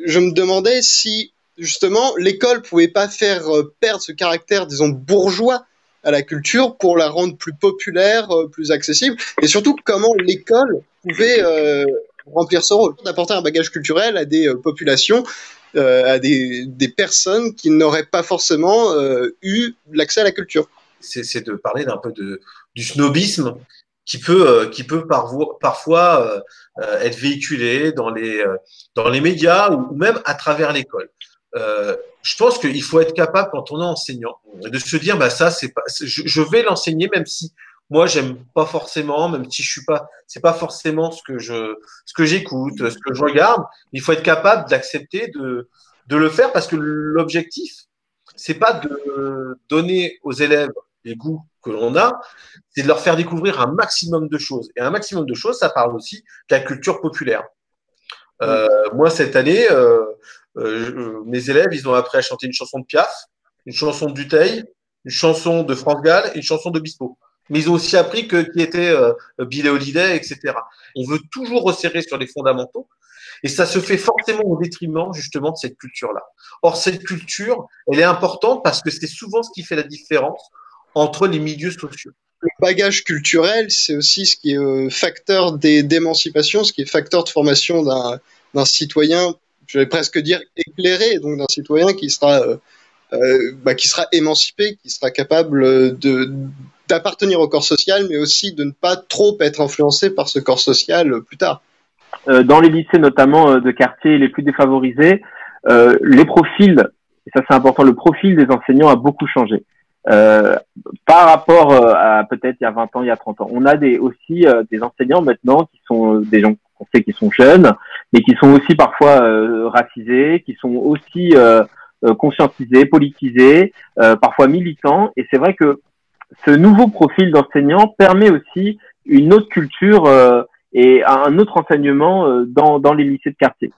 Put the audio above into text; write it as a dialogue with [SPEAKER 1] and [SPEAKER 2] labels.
[SPEAKER 1] je me demandais si justement l'école pouvait pas faire perdre ce caractère, disons, bourgeois à la culture pour la rendre plus populaire, plus accessible, et surtout comment l'école pouvait remplir ce rôle, d'apporter un bagage culturel à des populations, à des personnes qui n'auraient pas forcément eu l'accès à la culture.
[SPEAKER 2] C'est de parler d'un peu du snobisme qui peut parfois être véhiculé dans les médias ou même à travers l'école. Je pense qu'il faut être capable, quand on est enseignant, de se dire, bah ça, je vais l'enseigner, même si moi j'aime pas forcément, même si je suis pas, c'est pas forcément ce que j'écoute, ce que je regarde. Il faut être capable d'accepter de le faire parce que l'objectif, c'est pas de donner aux élèves les goûts que l'on a, c'est de leur faire découvrir un maximum de choses. Et un maximum de choses, ça parle aussi de la culture populaire. Moi, cette année, mes élèves, ils ont appris à chanter une chanson de Piaf, une chanson de Dutheil, une chanson de France Gall et une chanson de Bispo. Mais ils ont aussi appris qui était Billie Holiday, etc. On veut toujours resserrer sur les fondamentaux et ça se fait forcément au détriment justement de cette culture-là. Or, cette culture, elle est importante parce que c'est souvent ce qui fait la différence entre les milieux sociaux.
[SPEAKER 1] Le bagage culturel, c'est aussi ce qui est facteur d'émancipation, ce qui est facteur de formation d'un citoyen, je vais presque dire éclairé, donc d'un citoyen qui sera émancipé, qui sera capable d'appartenir au corps social, mais aussi de ne pas trop être influencé par ce corps social plus tard.
[SPEAKER 3] Dans les lycées notamment de quartier les plus défavorisés, les profils, et ça c'est important, le profil des enseignants a beaucoup changé. Par rapport à peut-être il y a 20 ans, il y a 30 ans. On a aussi des enseignants maintenant qui sont des gens qu'on sait qui sont jeunes, mais qui sont aussi parfois racisés, qui sont aussi conscientisés, politisés, parfois militants. Et c'est vrai que ce nouveau profil d'enseignant permet aussi une autre culture et un autre enseignement dans les lycées de quartier.